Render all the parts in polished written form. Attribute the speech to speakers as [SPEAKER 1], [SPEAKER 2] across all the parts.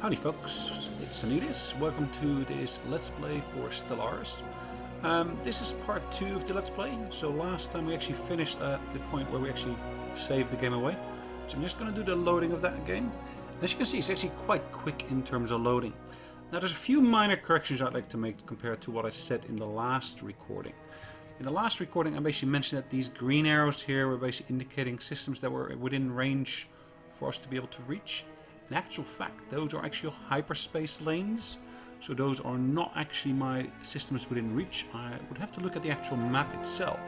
[SPEAKER 1] Howdy folks, it's Sonelias. Welcome to this Let's Play for Stellaris. This is part 2 of the Let's Play. So last time we actually finished at the point where we actually saved the game away. So I'm just going to do the loading of that game. And as you can see, it's actually quite quick in terms of loading. Now there's a few minor corrections I'd like to make compared to what I said in the last recording. In the last recording I basically mentioned that these green arrows here were basically indicating systems that were within range for us to be able to reach. In actual fact, those are actually hyperspace lanes, so those are not actually my systems within reach. I would have to look at the actual map itself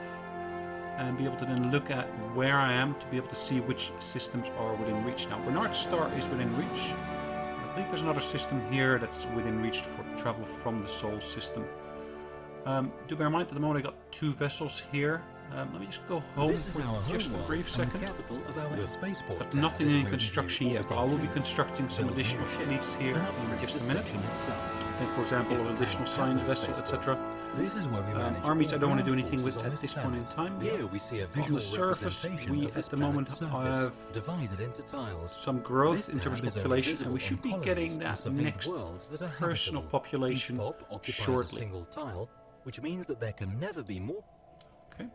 [SPEAKER 1] and be able to then look at where I am to be able to see which systems are within reach. Now, Bernard Star is within reach. I believe there's another system here that's within reach for travel from the Sol system. Do bear in mind, at the moment I got 2 vessels here. Let me just go home for just a brief second. Got nothing in construction yet, but I will be constructing some additional fleets here in just a minute. Think, for example, of additional science vessels, etc. Armies I don't want to do anything with at this point in time. On the surface, we at the moment have some growth in terms of population, and we should be getting that next personal population shortly.
[SPEAKER 2] Which means that there can never be more.
[SPEAKER 1] Okay,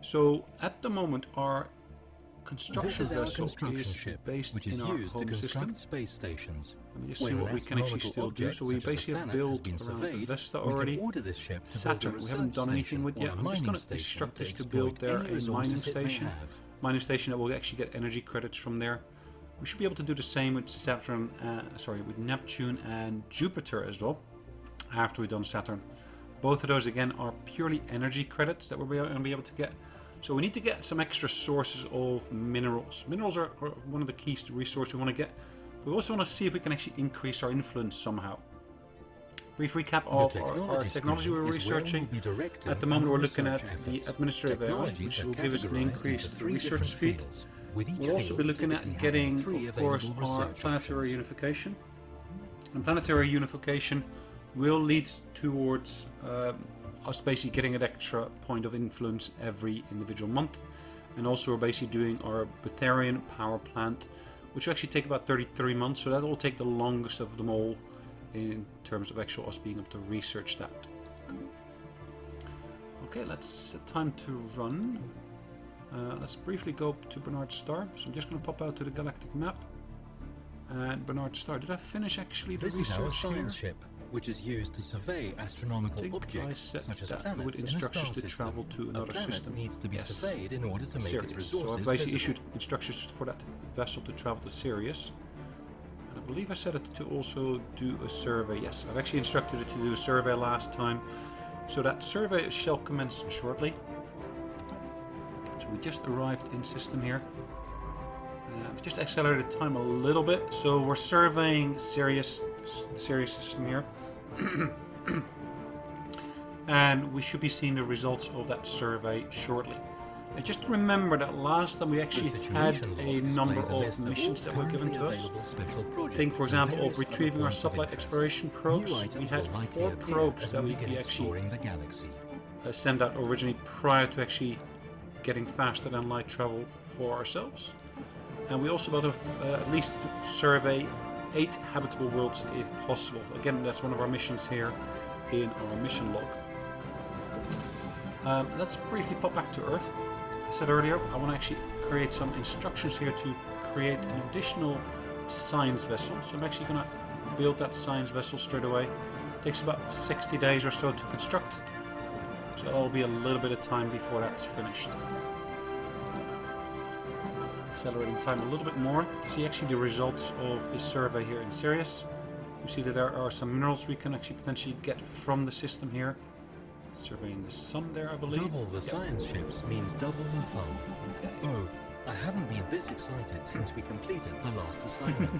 [SPEAKER 1] so at the moment our construction vessel is based in our home system.
[SPEAKER 2] Space stations.
[SPEAKER 1] Let me just see what we can actually still do. So we basically have built around Vesta already. Saturn we haven't done anything with yet. I'm just going to instruct this to build there a mining station. Mining station that will actually get energy credits from there. We should be able to do the same with Saturn, with Neptune and Jupiter as well, after we've done Saturn. Both of those again are purely energy credits that we're going to be able to get. So we need to get some extra sources of minerals. Minerals are one of the keys to resource we want to get. We also want to see if we can actually increase our influence somehow. Brief recap of our technology we're researching. At the moment we're looking at the administrative AI, which will give us an increased research speed. We'll also be looking at getting, of course, our planetary unification. And planetary unification will lead towards us basically getting an extra point of influence every individual month. And also we're basically doing our Betharian power plant, which will actually take about 33 months, so that will take the longest of them all in terms of actual us being able to research that. Okay, let's set time to run. Let's briefly go to Bernard Star. So I'm just going to pop out to the galactic map. And Bernard Star, did I finish actually the research here?
[SPEAKER 2] Which is used to survey astronomical objects such as planets
[SPEAKER 1] with instructions to travel to another system.
[SPEAKER 2] Needs to be surveyed in order to make its resources
[SPEAKER 1] so I've basically issued instructions for that vessel to travel to Sirius. And I believe I said it to also do a survey. Yes, I've actually instructed it to do a survey last time. So that survey shall commence shortly. So we just arrived in system here. I've just accelerated time a little bit. So we're surveying Sirius, the Sirius system here. And we should be seeing the results of that survey shortly. And just remember that last time we actually had a number of missions that were given to us. Think, for example, of retrieving our sublight exploration probes. We had 4 probes that we actually sent out originally prior to actually getting faster than light travel for ourselves. And we also want to at least survey 8 habitable worlds if possible. Again, that's one of our missions here in our mission log. Let's briefly pop back to Earth. I said earlier, I want to actually create some instructions here to create an additional science vessel. So I'm actually going to build that science vessel straight away. It takes about 60 days or so to construct. So that'll be a little bit of time before that's finished. Accelerating time a little bit more to see actually the results of this survey here in Sirius. We see that there are some minerals we can actually potentially get from the system here. Surveying the sun there, I believe.
[SPEAKER 2] Double the science ships means double the fun.
[SPEAKER 1] Okay.
[SPEAKER 2] Oh, I haven't been this excited since we completed the last assignment.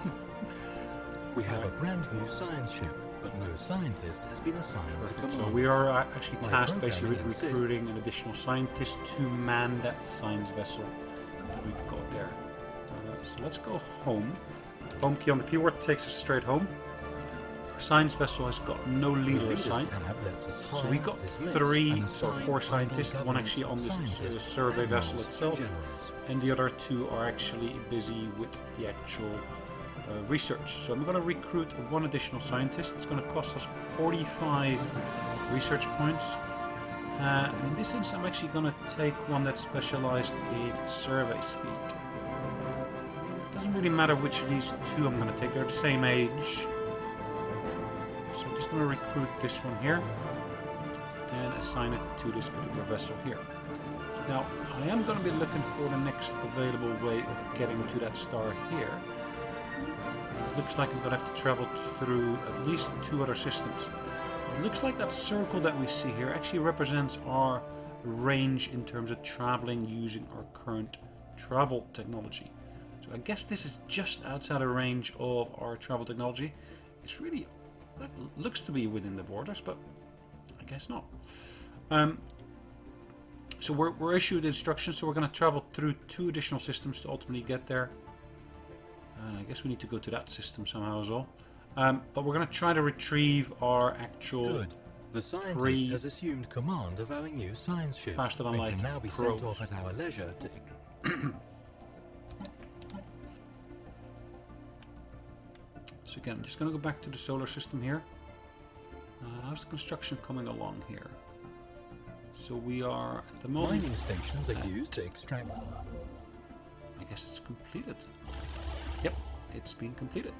[SPEAKER 2] We have a brand new science ship, but no scientist has been assigned to command.
[SPEAKER 1] So we are actually tasked basically with recruiting an additional scientist to man that science vessel that we've got there. So let's go home. Home key on the keyboard takes us straight home. Our science vessel has got no leader assigned. So we got 4 scientists, one actually on this survey vessel itself, and the other 2 are actually busy with the actual research. So I'm going to recruit one additional scientist. It's going to cost us 45 research points. In this instance, I'm actually going to take one that's specialized in survey speed. Doesn't really matter which of these two I'm going to take. They're the same age. So I'm just going to recruit this one here and assign it to this particular vessel here. Now, I am going to be looking for the next available way of getting to that star here. Looks like I'm going to have to travel through at least 2 other systems. It looks like that circle that we see here actually represents our range in terms of traveling using our current travel technology. So I guess this is just outside the range of our travel technology. It's really, it looks to be within the borders, but I guess not. So we're issued instructions, so we're going to travel through 2 additional systems to ultimately get there. And I guess we need to go to that system somehow as well. But we're going to try to retrieve our actual...
[SPEAKER 2] Good. The scientist has assumed command of our new science ship.
[SPEAKER 1] Faster than light
[SPEAKER 2] can now be
[SPEAKER 1] probes.
[SPEAKER 2] sent off at our leisure to...
[SPEAKER 1] So again, I'm just going to go back to the solar system here. How's the construction coming along here? So we are at the moment...
[SPEAKER 2] Mining stations are used to extract...
[SPEAKER 1] I guess it's completed. Yep, it's been completed.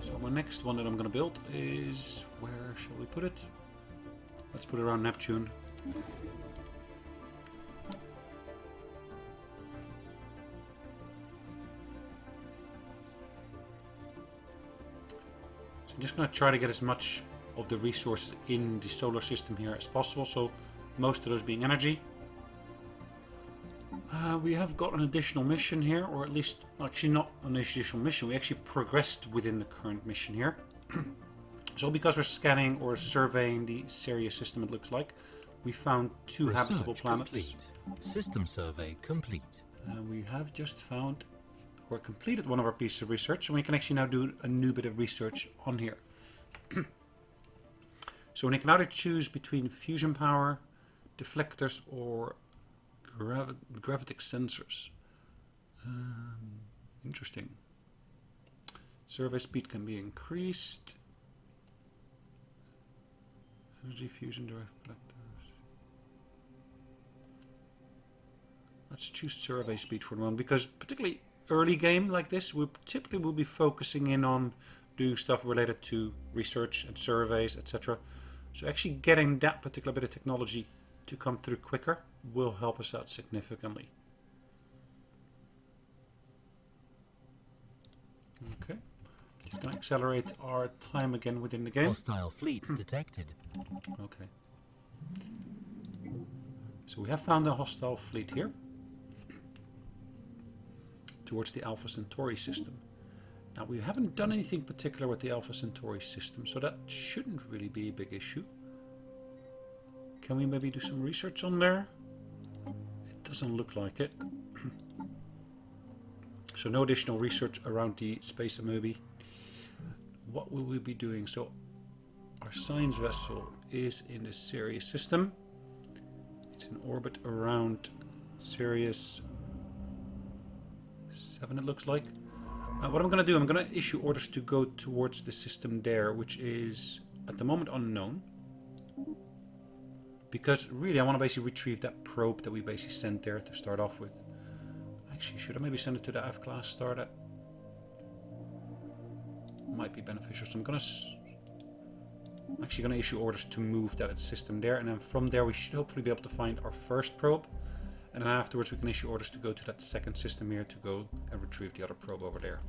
[SPEAKER 1] So my next one that I'm going to build is... Where shall we put it? Let's put it around Neptune. So I'm just going to try to get as much of the resources in the solar system here as possible. So most of those being energy. We have got an additional mission here, or at least, actually not an additional mission, we actually progressed within the current mission here. So because we're scanning or surveying the Sirius system, it looks like, we found 2 habitable planets.
[SPEAKER 2] Complete. System survey complete.
[SPEAKER 1] We have just found, or completed one of our pieces of research, and we can actually now do a new bit of research on here. So we can either choose between fusion power, deflectors, or gravitic sensors. Interesting. Survey speed can be increased. Energy fusion deflectors. Let's choose survey speed for the moment, because particularly early game like this, we typically will be focusing in on doing stuff related to research and surveys, etc. So actually getting that particular bit of technology to come through quicker will help us out significantly. Okay, just going to accelerate our time again within the game.
[SPEAKER 2] Hostile fleet detected.
[SPEAKER 1] Okay. So we have found a hostile fleet here towards the Alpha Centauri system. Now we haven't done anything particular with the Alpha Centauri system, so that shouldn't really be a big issue. Can we maybe do some research on there? It doesn't look like it. So no additional research around the space amoeba. What will we be doing? So our science vessel is in the Sirius system. It's in orbit around Sirius 7, it looks like. What I'm going to do, I'm going to issue orders to go towards the system there, which is at the moment unknown. Because really I want to basically retrieve that probe that we basically sent there to start off with. Actually, should I maybe send it to the F-class star? That might be beneficial. So I'm actually going to issue orders to move that system there. And then from there we should hopefully be able to find our first probe. And then afterwards we can issue orders to go to that second system here to go and retrieve the other probe over there.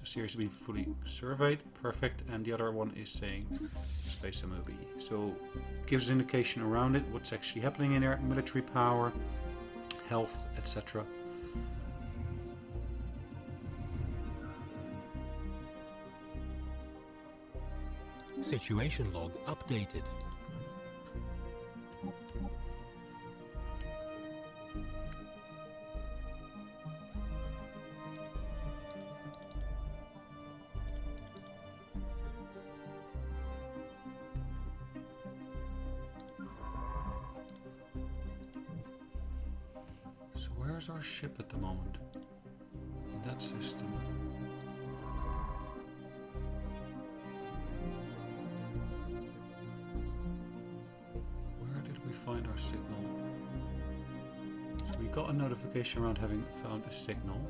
[SPEAKER 1] Series has been fully surveyed, perfect, and the other one is saying space amoeba. So gives an indication around it, what's actually happening in there, military power, health, etc.
[SPEAKER 2] Situation log updated.
[SPEAKER 1] where's our ship at the moment? In that system. Where did we find our signal? So we got a notification around having found a signal.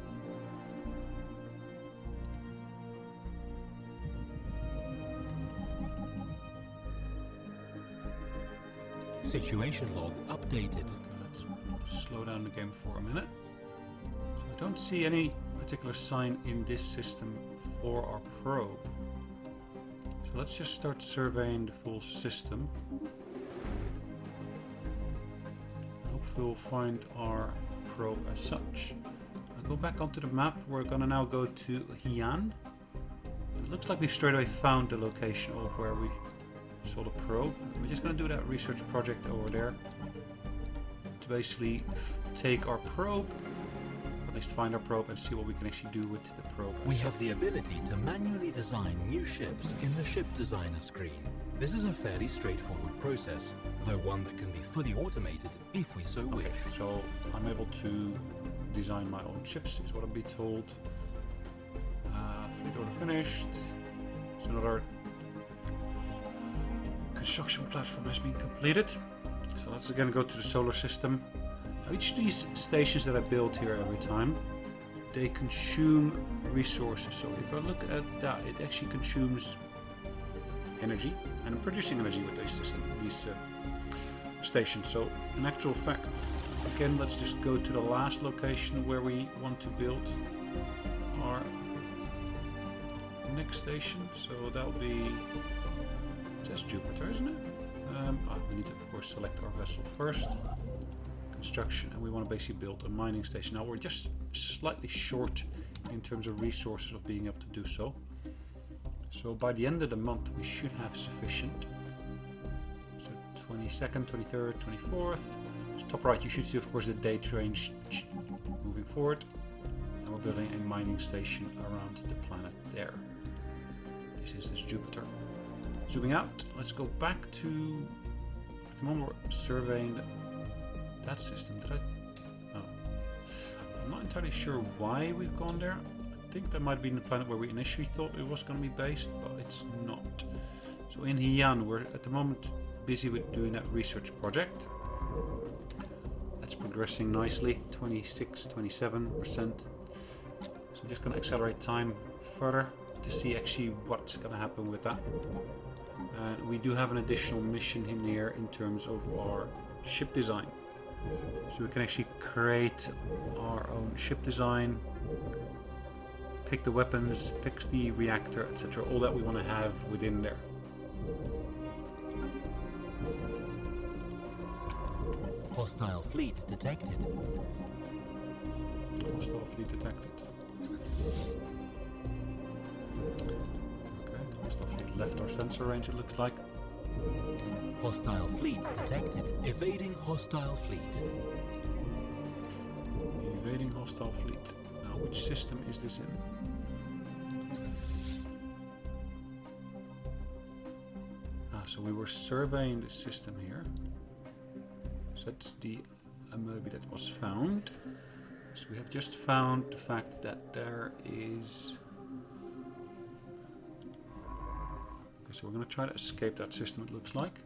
[SPEAKER 2] Situation log updated.
[SPEAKER 1] Let's slow down the game for a minute. So I don't see any particular sign in this system for our probe. So let's just start surveying the full system. Hopefully we'll find our probe as such. I'll go back onto the map. We're gonna now go to Hyan. It looks like we've straight away found the location of where we saw the probe. We're just going to do that research project over there to basically take our probe, or at least find our probe and see what we can actually do with the probe.
[SPEAKER 2] We have the ability to manually design new ships in the ship designer screen. This is a fairly straightforward process, though one that can be fully automated if we so wish.
[SPEAKER 1] So I'm able to design my own ships, is what I'm being told. Fleet order finished. So another construction platform has been completed. So let's again go to the solar system. Now each of these stations that I build here every time, they consume resources. So if I look at that, it actually consumes energy, and I'm producing energy with these stations. So in actual fact, again, let's just go to the last location where we want to build our next station. So that'll be just Jupiter, isn't it? We need to, of course, select our vessel first. Construction, and we want to basically build a mining station. Now we're just slightly short in terms of resources of being able to do so. So by the end of the month, we should have sufficient. So 22nd, 23rd, 24th. So top right, you should see, of course, the date range moving forward. And we're building a mining station around the planet there. This is Jupiter. Zooming out, let's go back to, at the moment we're surveying that system. Did I? No. I'm not entirely sure why we've gone there. I think that might be the planet where we initially thought it was going to be based, but it's not. So in Hyan, we're at the moment busy with doing that research project. That's progressing nicely, 26, 27%. So I'm just going to accelerate time further to see actually what's going to happen with that. And we do have an additional mission in here in terms of our ship design. So we can actually create our own ship design, pick the weapons, pick the reactor, etc. All that we want to have within there.
[SPEAKER 2] Hostile fleet detected.
[SPEAKER 1] Hostile fleet detected. Hostile fleet left our sensor range, it looks like.
[SPEAKER 2] Hostile fleet detected. Evading hostile fleet.
[SPEAKER 1] Evading hostile fleet. Now, which system is this in? So we were surveying the system here. So that's the amoeba that was found. So we have just found the fact that there is... So we're going to try to escape that system, it looks like.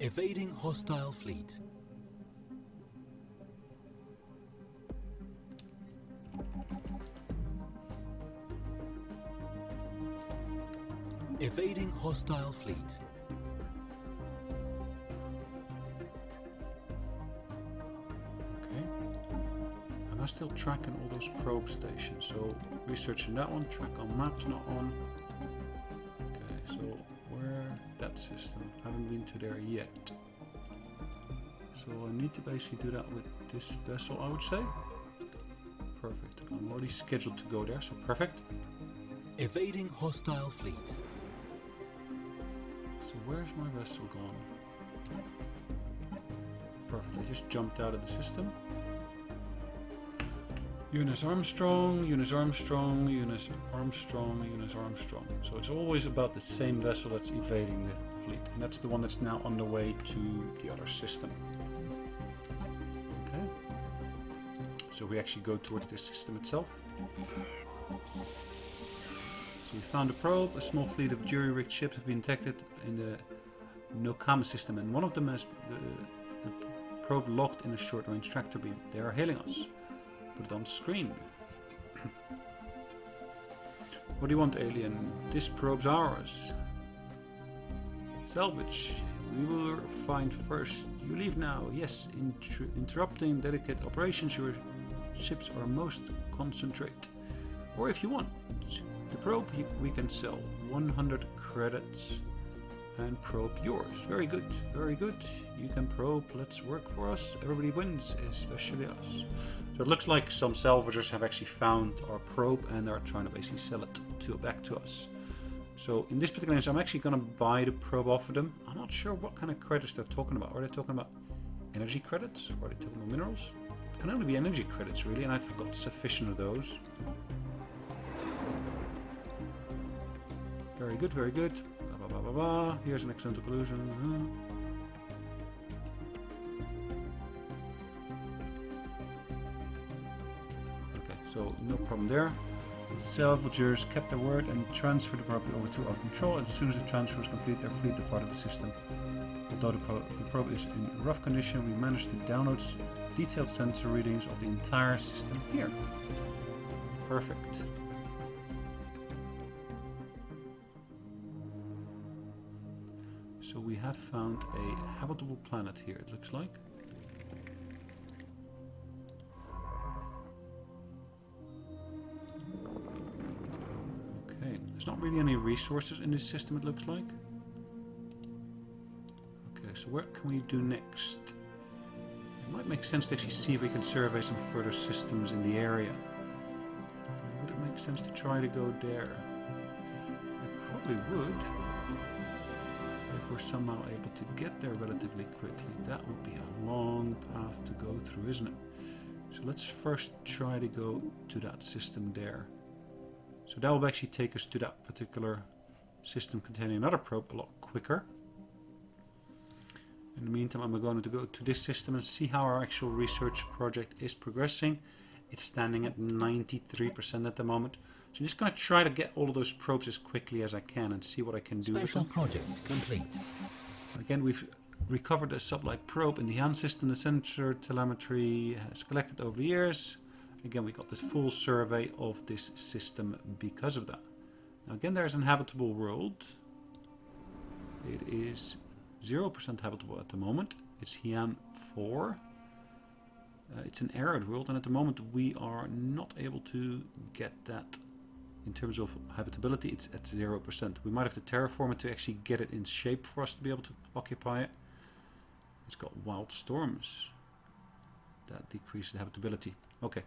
[SPEAKER 2] Evading hostile fleet. Evading hostile fleet.
[SPEAKER 1] Am I still tracking all those probe stations? So researching that one, track on maps, not on. Okay, so where that system? Haven't been to there yet. So I need to basically do that with this vessel, I would say. Perfect. I'm already scheduled to go there, so perfect.
[SPEAKER 2] Evading hostile fleet.
[SPEAKER 1] So where's my vessel gone? Perfect. I just jumped out of the system. Eunice Armstrong, Eunice Armstrong, Eunice Armstrong, Eunice Armstrong. So it's always about the same vessel that's evading the fleet. And that's the one that's now on the way to the other system. Okay. So we actually go towards this system itself. So we found a probe. A small fleet of jury-rigged ships have been detected in the Nokama system. And one of them has the probe locked in a short-range tractor beam. They are hailing us. Put it on screen. What do you want, alien? This probe's ours. Salvage. We will find first. You leave now. Yes, interrupting delicate operations. Your ships are most concentrate. Or if you want, the probe we can sell 100 credits and probe yours. Very good, very good. You can probe. Let's work for us. Everybody wins, especially us. So it looks like some salvagers have actually found our probe and are trying to basically sell it back to us. So in this particular instance, I'm actually going to buy the probe off of them. I'm not sure what kind of credits they're talking about. Are they talking about energy credits? Or are they talking about minerals? It can only be energy credits, really, and I've got sufficient of those. Very good, very good. Blah, blah, blah, blah. Here's an accidental collusion. Okay, so no problem there. Salvagers kept their word and transferred the property over to our control. As soon as the transfer was complete, their fleet departed the system. Although the probe is in rough condition, we managed to download detailed sensor readings of the entire system here. Perfect. So we have found a habitable planet here, it looks like. Okay, there's not really any resources in this system, it looks like. Okay, so what can we do next? It might make sense to actually see if we can survey some further systems in the area. Would it make sense to try to go there? I probably would. If we're somehow able to get there relatively quickly, that would be a long path to go through, isn't it? So let's first try to go to that system there. So that will actually take us to that particular system containing another probe a lot quicker. In the meantime, I'm going to go to this system and see how our actual research project is progressing. It's standing at 93% at the moment. So I'm just going to try to get all of those probes as quickly as I can and see what I can do with them.
[SPEAKER 2] Special project complete.
[SPEAKER 1] Again, we've recovered a sublight probe in the hand system. The sensor telemetry has collected over the years. Again, we got the full survey of this system because of that. Now again, there's an habitable world. It is 0% habitable at the moment. It's Heian 4. It's an arid world, and at the moment we are not able to get that. In terms of habitability, it's at 0%. We might have to terraform it to actually get it in shape for us to be able to occupy it. It's got wild storms. That decreases the habitability. Okay.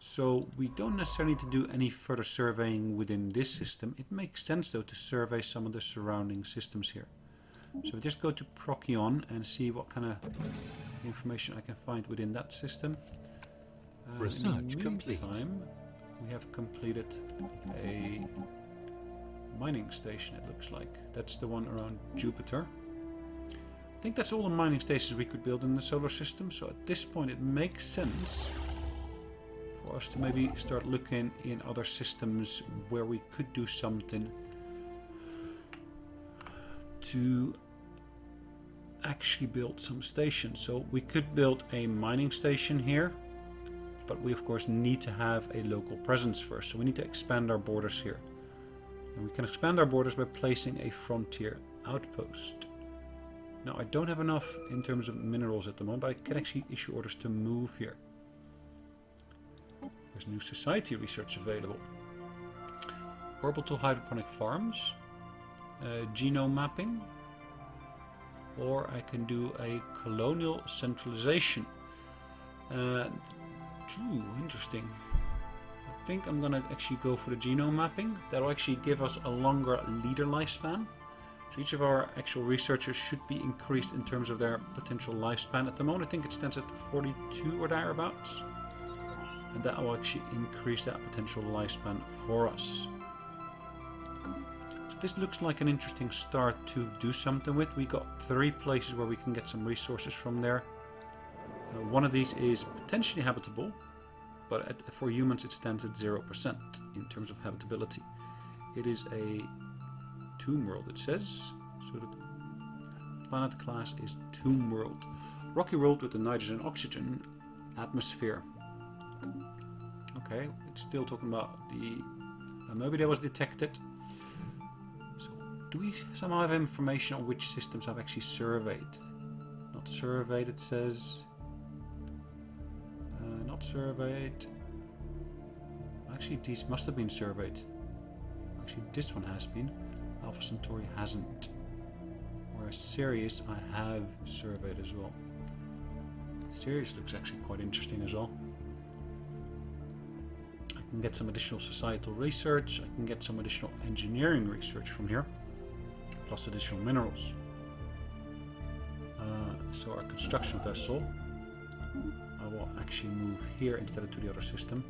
[SPEAKER 1] So we don't necessarily need to do any further surveying within this system. It makes sense though to survey some of the surrounding systems here. So we just go to Procyon and see what kind of information I can find within that system.
[SPEAKER 2] Research complete.
[SPEAKER 1] We have completed a mining station, it looks like. That's the one around Jupiter. I think that's all the mining stations we could build in the solar system. So at this point it makes sense for us to maybe start looking in other systems where we could do something to actually build some stations. So we could build a mining station here, but we of course need to have a local presence first. So we need to expand our borders here. And we can expand our borders by placing a frontier outpost. Now I don't have enough in terms of minerals at the moment, but I can actually issue orders to move here. There's new society research available. Orbital hydroponic farms, genome mapping, or I can do a colonial centralization. Interesting. I think I'm gonna actually go for the genome mapping. That'll actually give us a longer leader lifespan. So each of our actual researchers should be increased in terms of their potential lifespan. At the moment I think it stands at 42 or thereabouts. and that will actually increase that potential lifespan for us. So this looks like an interesting start to do something with. We got 3 places where we can get some resources from there. One of these is potentially habitable, but for humans it stands at 0% in terms of habitability. It is a tomb world, it says. So the planet class is tomb world. Rocky world with a nitrogen oxygen atmosphere. Okay, it's still talking about the... maybe that was detected. So do we somehow have information on which systems I've actually surveyed? Not surveyed, it says. Not surveyed. Actually, these must have been surveyed. Actually, this one has been. Alpha Centauri hasn't. Whereas Sirius I have surveyed as well. Sirius looks actually quite interesting as well. I can get some additional societal research. I can get some additional engineering research from here. Plus additional minerals. So our construction vessel, I will actually move here instead of to the other system.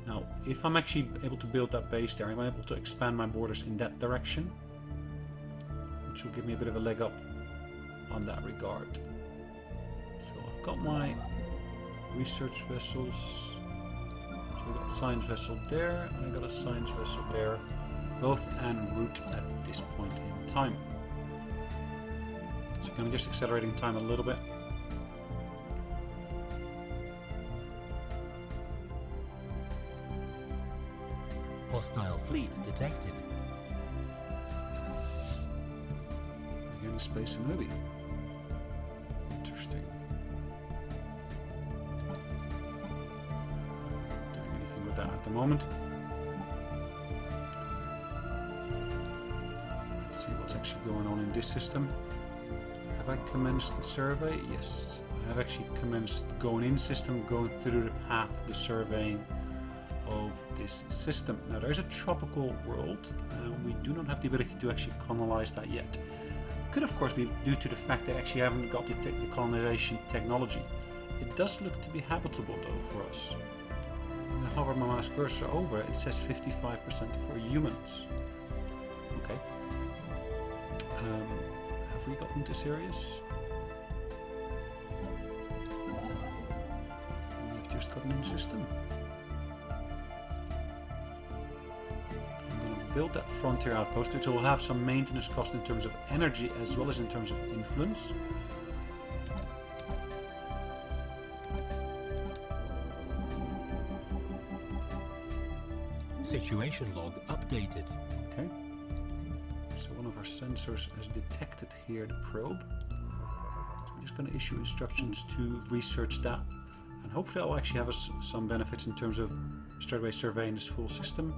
[SPEAKER 1] Now, if I'm actually able to build that base there, I'm able to expand my borders in that direction, which will give me a bit of a leg up on that regard. So I've got my research vessels. So we've got a science vessel there, and I've got a science vessel there, both en route at this point in time. So kind of just accelerating time a little bit.
[SPEAKER 2] Hostile fleet detected.
[SPEAKER 1] Again, a space movie. Interesting. Doing anything with that at the moment. Let's see what's actually going on in this system. Have I commenced the survey? Yes. I have actually commenced going in system, going through the path of the surveying of this system. Now there is a tropical world, we do not have the ability to actually colonize that yet. Could of course be due to the fact they actually haven't got the colonization technology. It does look to be habitable though for us. When I hover my mouse cursor over it, it says 55% for humans. Okay. Have we gotten to Sirius? We've just gotten in the system. Build that frontier outpost, which will have some maintenance cost in terms of energy as well as in terms of influence.
[SPEAKER 2] Situation log updated.
[SPEAKER 1] Okay. So one of our sensors has detected here the probe. I'm just going to issue instructions to research that, and hopefully that will actually have us some benefits in terms of straight away surveying this full system,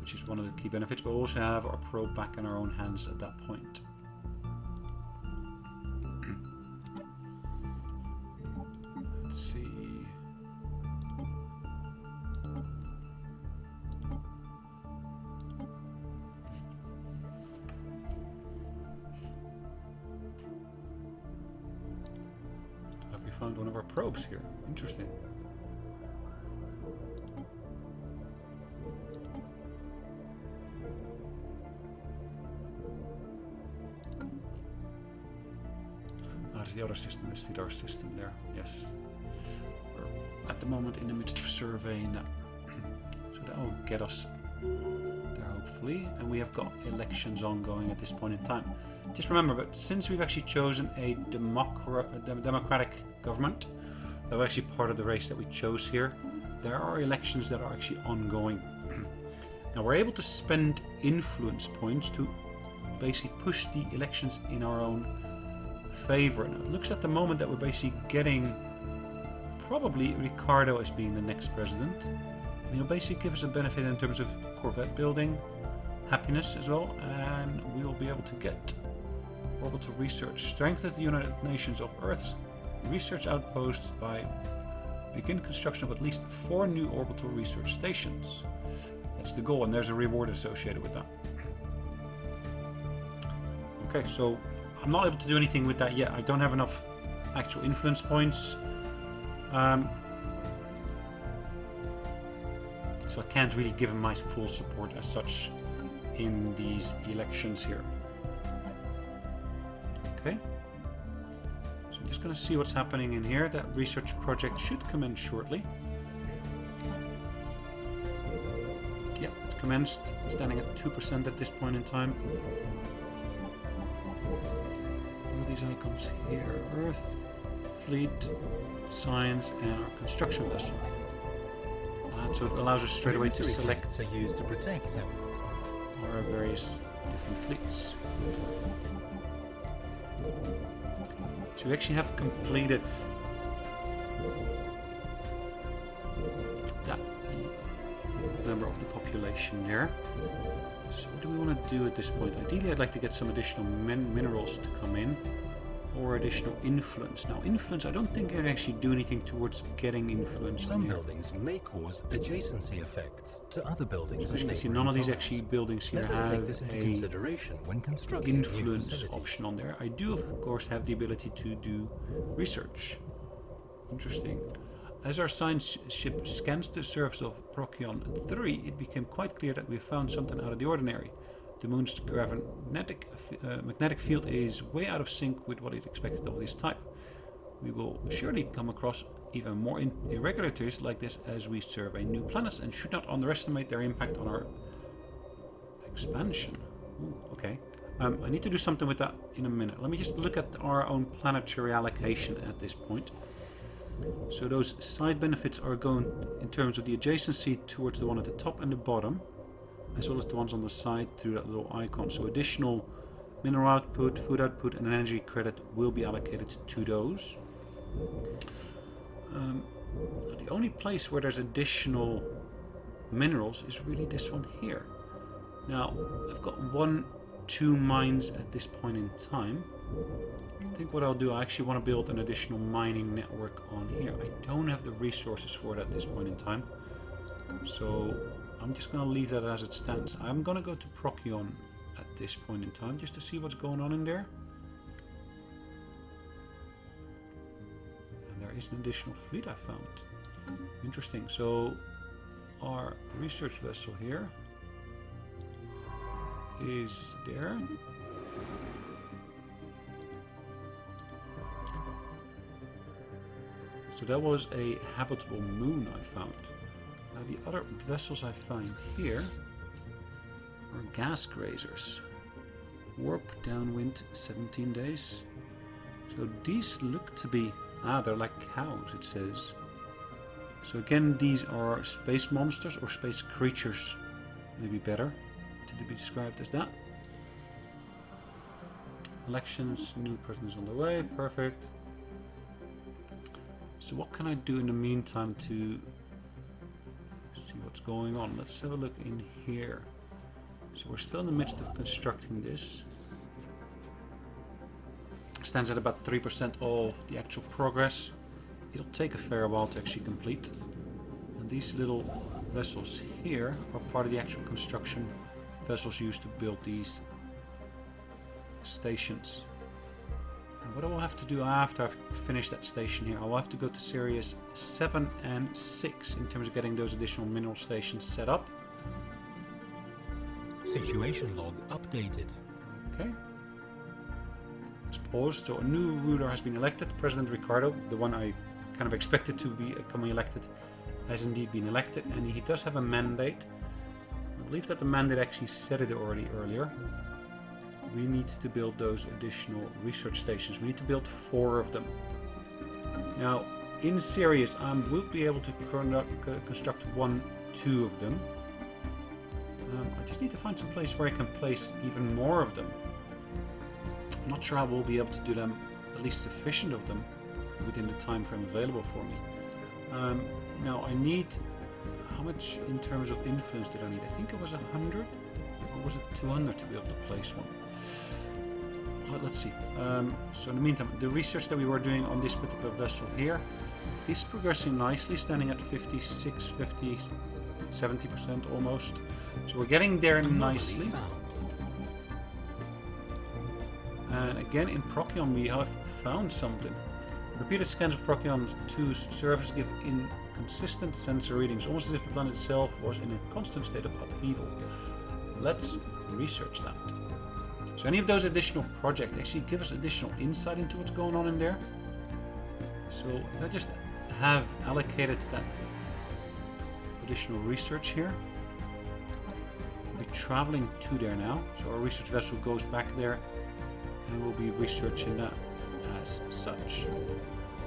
[SPEAKER 1] which is one of the key benefits, but we'll also have our probe back in our own hands at that point. Let's see. Have we found one of our probes here? Interesting. The other system is the other system there. Yes, we're at the moment in the midst of surveying that, so that will get us there hopefully. And we have got elections ongoing at this point in time. Just remember, but since we've actually chosen a democratic government, that was actually part of the race that we chose here, there are elections that are actually ongoing. Now we're able to spend influence points to basically push the elections in our own favor. Now it looks at the moment that we're basically getting probably Ricardo as being the next president, and he'll basically give us a benefit in terms of Corvette building, happiness as well, and we will be able to get orbital research, strengthen the United Nations of Earth's research outposts by begin construction of at least 4 new orbital research stations. That's the goal, and there's a reward associated with that. Okay, so I'm not able to do anything with that yet. I don't have enough actual influence points. So I can't really give him my full support as such in these elections here. Okay. So I'm just going to see what's happening in here. That research project should commence shortly. Yep, it's commenced, standing at 2% at this point in time. All these icons here: Earth, Fleet, Science, and our construction vessel. So it allows us straight away to select
[SPEAKER 2] are used to protect
[SPEAKER 1] our various different fleets. So we actually have completed that number of the population there. So what do we want to do at this point? Ideally, I'd like to get some additional minerals to come in, or additional influence. Now, influence, I don't think I can actually do anything towards getting influence.
[SPEAKER 2] Some buildings may cause adjacency effects to other buildings.
[SPEAKER 1] So see, none of these actually buildings here have
[SPEAKER 2] when constructing
[SPEAKER 1] influence option on there. I do, of course, have the ability to do research. Interesting. As our science ship scans the surface of Procyon 3, it became quite clear that we found something out of the ordinary. The moon's magnetic field is way out of sync with what it expected of this type. We will surely come across even more irregularities like this as we survey new planets, and should not underestimate their impact on our expansion. Ooh, okay. I need to do something with that in a minute. Let me just look at our own planetary allocation at this point. So those side benefits are going in terms of the adjacency towards the one at the top and the bottom, as well as the ones on the side through that little icon. So additional mineral output, food output, and an energy credit will be allocated to those. The only place where there's additional minerals is really this one here. Now, I've got 2 mines at this point in time. I think what I'll do, I actually want to build an additional mining network on here. I don't have the resources for it at this point in time. So I'm just going to leave that as it stands. I'm going to go to Procyon at this point in time just to see what's going on in there. And there is an additional fleet I found. Interesting. So our research vessel here is there. So that was a habitable moon I found. Now the other vessels I find here are gas grazers. Warp downwind 17 days. So these look to be... they're like cows, it says. So again, these are space monsters or space creatures. Maybe better to be described as that. Elections, new president is on the way, perfect. So what can I do in the meantime to see what's going on? Let's have a look in here. So we're still in the midst of constructing this. Stands at about 3% of the actual progress. It'll take a fair while to actually complete. And these little vessels here are part of the actual construction vessels used to build these stations. And what I will have to do after I've finished that station here, I will have to go to series 7 and 6 in terms of getting those additional mineral stations set up.
[SPEAKER 2] Situation log updated.
[SPEAKER 1] Okay. Let's pause. So a new ruler has been elected. President Ricardo, the one I kind of expected to be becoming elected, has indeed been elected, and he does have a mandate. I believe that the mandate actually said it already earlier. We need to build those additional research stations. We need to build 4 of them. Now, in series, I will be able to construct 2 of them. I just need to find some place where I can place even more of them. I'm not sure how we'll be able to do them, at least sufficient of them, within the time frame available for me. Now, I need... How much in terms of influence did I need? I think it was 100, or was it 200 to be able to place one? Well, let's see. So in the meantime, the research that we were doing on this particular vessel here is progressing nicely, standing at 56, 50, 70% almost. So we're getting there nicely. And again, in Procyon we have found something. Repeated scans of Procyon 2's surface give consistent sensor readings, almost as if the planet itself was in a constant state of upheaval. Let's research that. So any of those additional projects actually give us additional insight into what's going on in there. So if I just have allocated that additional research here, we'll be traveling to there now. So our research vessel goes back there and we'll be researching that as such.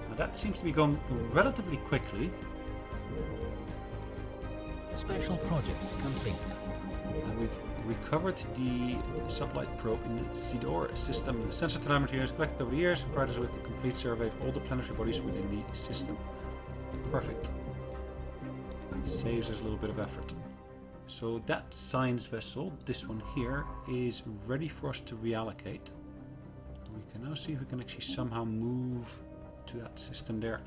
[SPEAKER 1] Now that seems to be going relatively quickly.
[SPEAKER 2] Special project complete.
[SPEAKER 1] And we've recovered the sublight probe in the Stellaris system. The sensor telemetry is collected over the years and provides us with a complete survey of all the planetary bodies within the system. Perfect. Saves us a little bit of effort. So that science vessel, this one here, is ready for us to reallocate. We can now see if we can actually somehow move to that system there.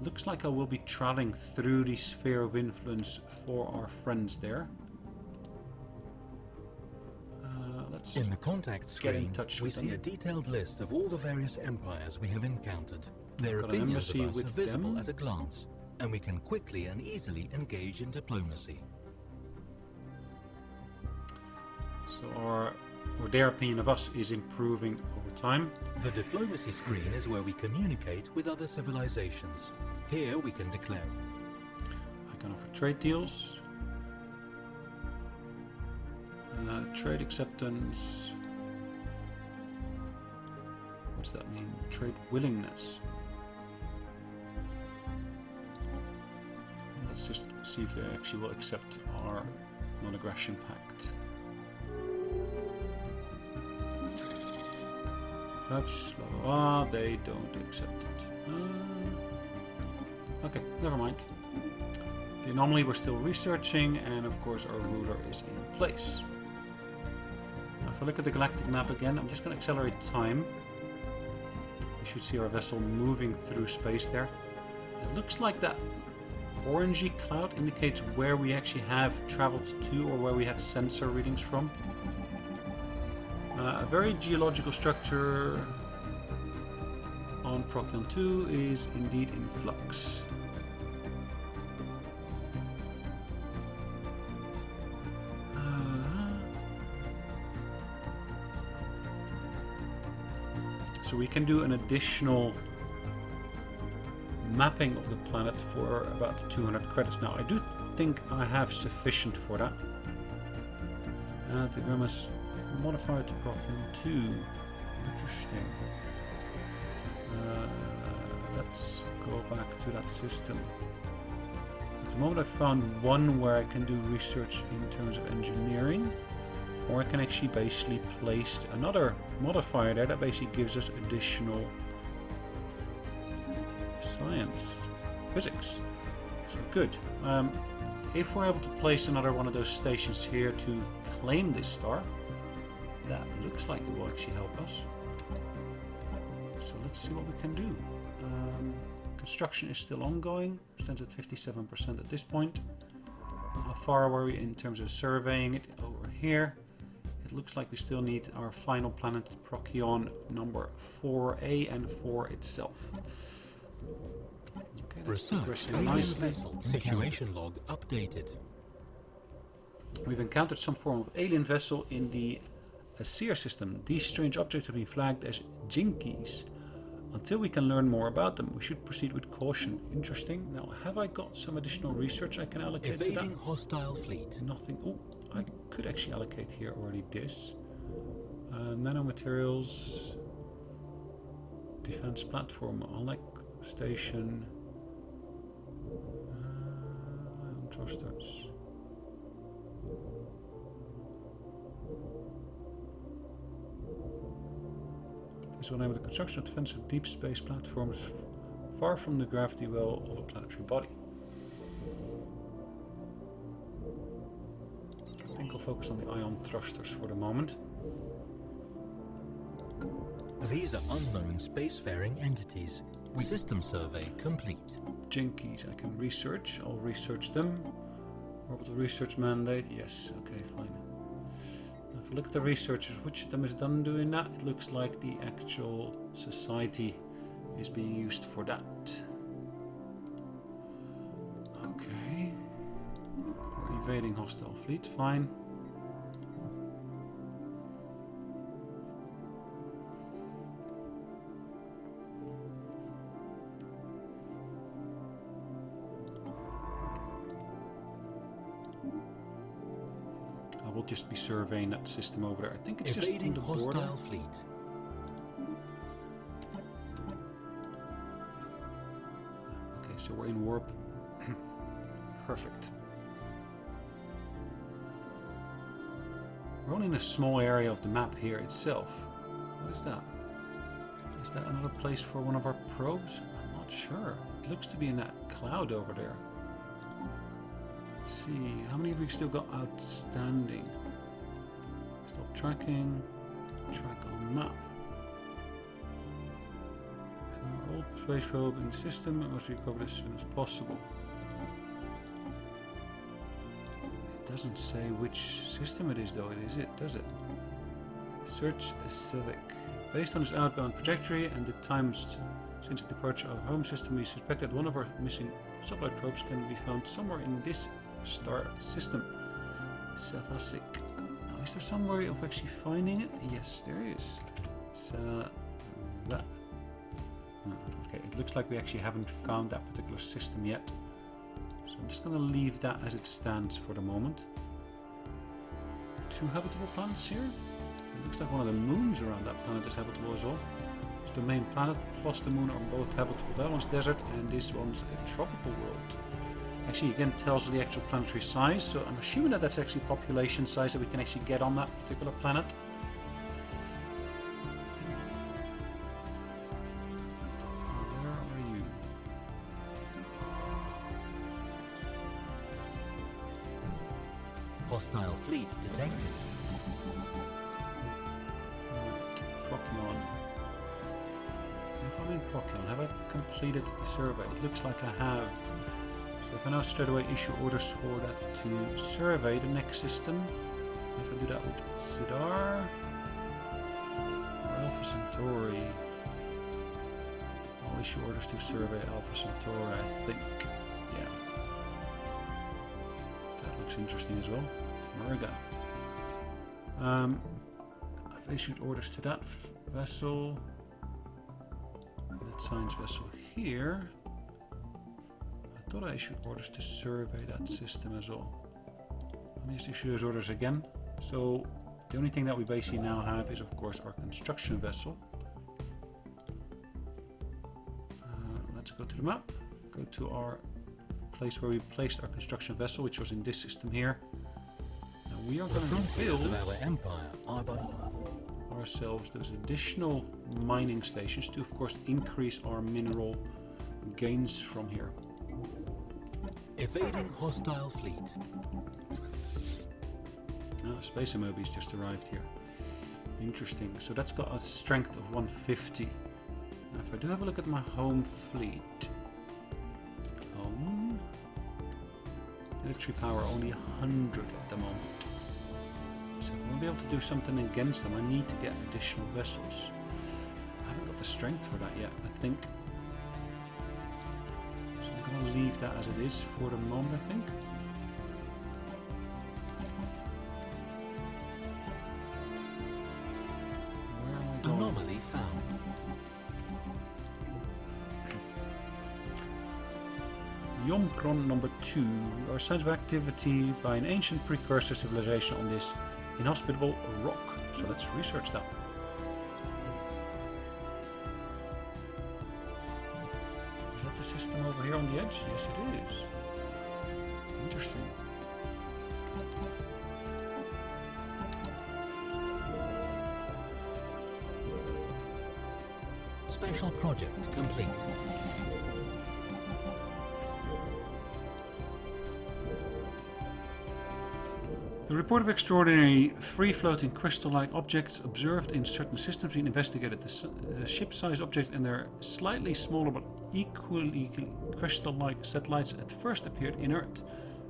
[SPEAKER 1] Looks like I will be traveling through the sphere of influence for our friends there. Let's
[SPEAKER 2] in the contact screen, we see
[SPEAKER 1] them.
[SPEAKER 2] a detailed list of all the various empires we have encountered. Their
[SPEAKER 1] Got an
[SPEAKER 2] opinions of
[SPEAKER 1] embassy
[SPEAKER 2] us
[SPEAKER 1] with
[SPEAKER 2] are visible
[SPEAKER 1] them.
[SPEAKER 2] at a glance, and we can quickly and easily engage in diplomacy.
[SPEAKER 1] So their opinion of us is improving over time.
[SPEAKER 2] The diplomacy screen is where we communicate with other civilizations. Here we can declare.
[SPEAKER 1] I can offer trade deals. Trade acceptance. What's that mean? Trade willingness. Let's just see if they actually will accept our non-aggression pact. Oops, blah, blah, blah. They don't accept it. Okay, never mind. The anomaly we're still researching, and of course our ruler is in place. Now if I look at the galactic map again, I'm just going to accelerate time. We should see our vessel moving through space there. It looks like that orangey cloud indicates where we actually have traveled to or where we had sensor readings from. A very geological structure on Procyon 2 is indeed in flux. So we can do an additional mapping of the planet for about 200 credits. Now I do think I have sufficient for that. The Grammar's modified to Procyon 2. Interesting. Let's go back to that system. At the moment I found one where I can do research in terms of engineering, or I can actually basically place another modifier there that basically gives us additional science, physics. So good. If we're able to place another one of those stations here to claim this star, that looks like it will actually help us. So let's see what we can do. Construction is still ongoing, stands at 57% at this point. How far are we in terms of surveying it? Over here. It looks like we still need our final planet, Procyon number 4A and 4 itself. Okay,
[SPEAKER 2] Research alien vessel situation log updated.
[SPEAKER 1] We've encountered some form of alien vessel in the Seer system. These strange objects have been flagged as jinkies. Until we can learn more about them, we should proceed with caution. Interesting. Now, have I got some additional research I can allocate to that?
[SPEAKER 2] Evading hostile fleet.
[SPEAKER 1] Nothing. Oh, I could actually allocate here already this. Nanomaterials. Defense platform. Unlike station. Ion thrusters. This will enable the construction of defensive deep space platforms far from the gravity well of a planetary body. I think I'll focus on the ion thrusters for the moment.
[SPEAKER 2] These are unknown spacefaring entities. System survey complete.
[SPEAKER 1] Jinkies I can research. I'll research them. Orbital research mandate. Yes, okay, fine. Now if we look at the researchers, which of them is done doing that? It looks like the actual society is being used for that. Evading hostile fleet, fine. I will just be surveying that system over there. I think it's
[SPEAKER 2] Evading
[SPEAKER 1] just on the border.
[SPEAKER 2] hostile fleet.
[SPEAKER 1] Okay, so we're in warp. Perfect. We're only in a small area of the map here itself. What is that? Is that another place for one of our probes? I'm not sure. It looks to be in that cloud over there. Let's see, how many have we still got outstanding? Stop tracking. Track on map. So old space probe in the system. It must be recovered as soon as possible. It doesn't say which system it is though, is it? Does it? Search a Civic. Based on its outbound trajectory and the times since the departure of our home system, we suspect that one of our missing sublight probes can be found somewhere in this star system. Savasic. Now, is there some way of actually finding it? Yes, there is. Okay, it looks like we actually haven't found that particular system yet. So I'm just going to leave that as it stands for the moment. 2 habitable planets here. It looks like one of the moons around that planet is habitable as well. So the main planet plus the moon are both habitable. That one's desert and this one's a tropical world. Actually, again, tells the actual planetary size. So I'm assuming that that's actually population size that we can actually get on that particular planet. Where are you?
[SPEAKER 2] Hostile fleet detected.
[SPEAKER 1] Procyon. If I'm in Procyon, have I completed the survey? It looks like I have. So if I now straight away issue orders for that to survey the next system, if I do that with Sidar or Alpha Centauri, I'll issue orders to survey Alpha Centauri, I think. Yeah. That looks interesting as well. Murga. I've issued orders to that vessel, that science vessel here. I thought I issued orders to survey that system as well. Let me just issue those orders again. So the only thing that we basically now have is of course our construction vessel. Let's go to the map, go to our place where we placed our construction vessel, which was in this system here. Now we are going to build
[SPEAKER 2] of our empire are by
[SPEAKER 1] ourselves those additional mining stations to of course increase our mineral gains from here.
[SPEAKER 2] evading hostile fleet.
[SPEAKER 1] Space Amobi's just arrived here. Interesting. So that's got a strength of 150. Now if I do have a look at my home fleet. Home. Military power only 100 at the moment. So if I want to be able to do something against them, I need to get additional vessels. I haven't got the strength for that yet, I think. So I'm going to leave that as it is for the moment, I think. Where am I going?
[SPEAKER 2] Anomaly found.
[SPEAKER 1] Yompron number 2. Our signs of activity by an ancient precursor civilization on this inhospitable rock. So let's research that. Is that the system over here on the edge? Yes, it is. Interesting.
[SPEAKER 2] Special project complete.
[SPEAKER 1] The report of extraordinary free-floating crystal-like objects observed in certain systems being investigated. The ship-sized objects and their slightly smaller but equally crystal-like satellites at first appeared inert,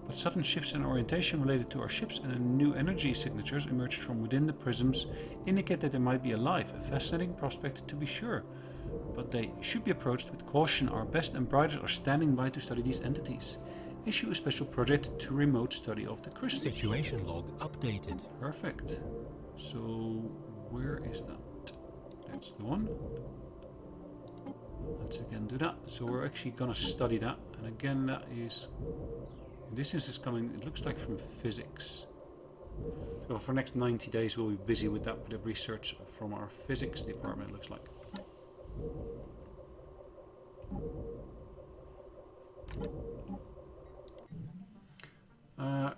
[SPEAKER 1] but sudden shifts in orientation related to our ships and new energy signatures emerged from within the prisms indicate that they might be alive. A fascinating prospect to be sure, but they should be approached with caution. Our best and brightest are standing by to study these entities. Issue a special project to remote study of the crystals.
[SPEAKER 2] Situation log updated.
[SPEAKER 1] Perfect. So, where is that? That's the one. Let's again do that. So we're actually gonna study that. And again, that is... In this instance coming, it looks like from physics. So for the next 90 days we'll be busy with that bit of research from our physics department, it looks like.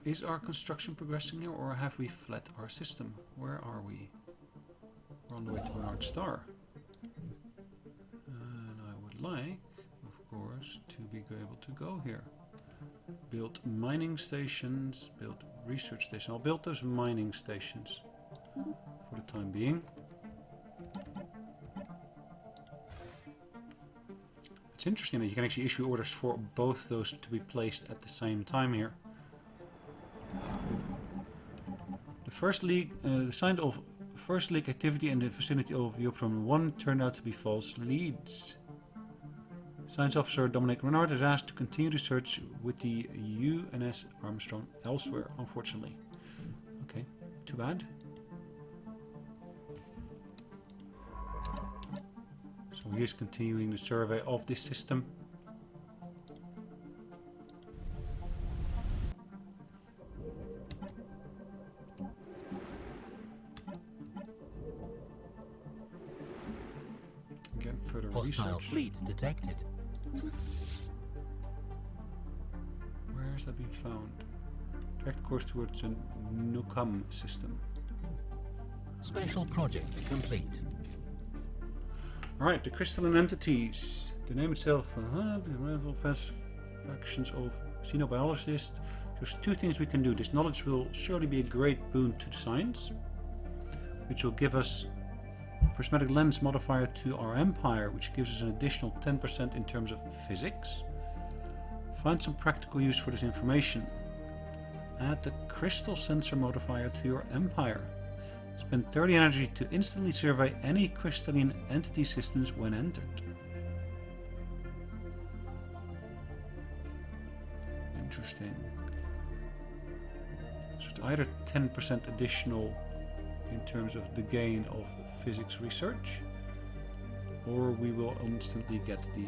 [SPEAKER 1] Is our construction progressing here, or have we fled our system? Where are we? We're on the way to Bernard Star. And I would like, of course, to be able to go here. Build mining stations, build research stations. I'll build those mining stations for the time being. It's interesting that you can actually issue orders for both those to be placed at the same time here. The first leak, the sign of first leak activity in the vicinity of Yoprom 1 turned out to be false leads. Science Officer Dominic Renard is asked to continue the search with the UNS Armstrong elsewhere, unfortunately. Okay, too bad. So he is continuing the survey of this system. Again, further
[SPEAKER 2] Hostile
[SPEAKER 1] research.
[SPEAKER 2] fleet detected.
[SPEAKER 1] Where has that been found? Direct course towards a Nukam system.
[SPEAKER 2] Special project complete.
[SPEAKER 1] Alright, the crystalline entities. The name itself, the factions of xenobiologists. There's two things we can do. This knowledge will surely be a great boon to the science, which will give us prismatic lens modifier to our empire, which gives us an additional 10% in terms of physics. Find some practical use for this information. Add the crystal sensor modifier to your empire. Spend 30 energy to instantly survey any crystalline entity systems when entered. Interesting. So it's either 10% additional in terms of the gain of physics research, or we will instantly get the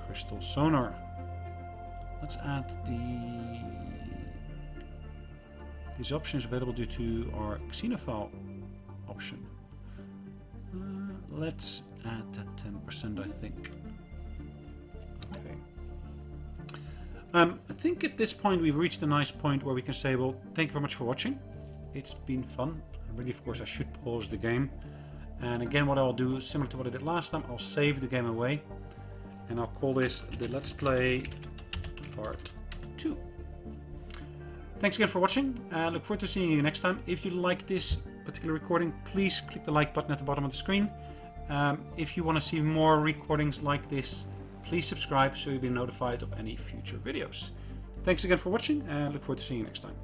[SPEAKER 1] crystal sonar. Let's add this option is available due to our xenophile option. Let's add that 10%, I think. Okay. I think at this point we've reached a nice point where we can say, well, thank you very much for watching. It's been fun. Really, of course, I should pause the game. And again, what I'll do, similar to what I did last time, I'll save the game away. And I'll call this the Let's Play Part 2. Thanks again for watching. Look forward to seeing you next time. If you like this particular recording, please click the like button at the bottom of the screen. If you want to see more recordings like this, please subscribe so you'll be notified of any future videos. Thanks again for watching, and look forward to seeing you next time.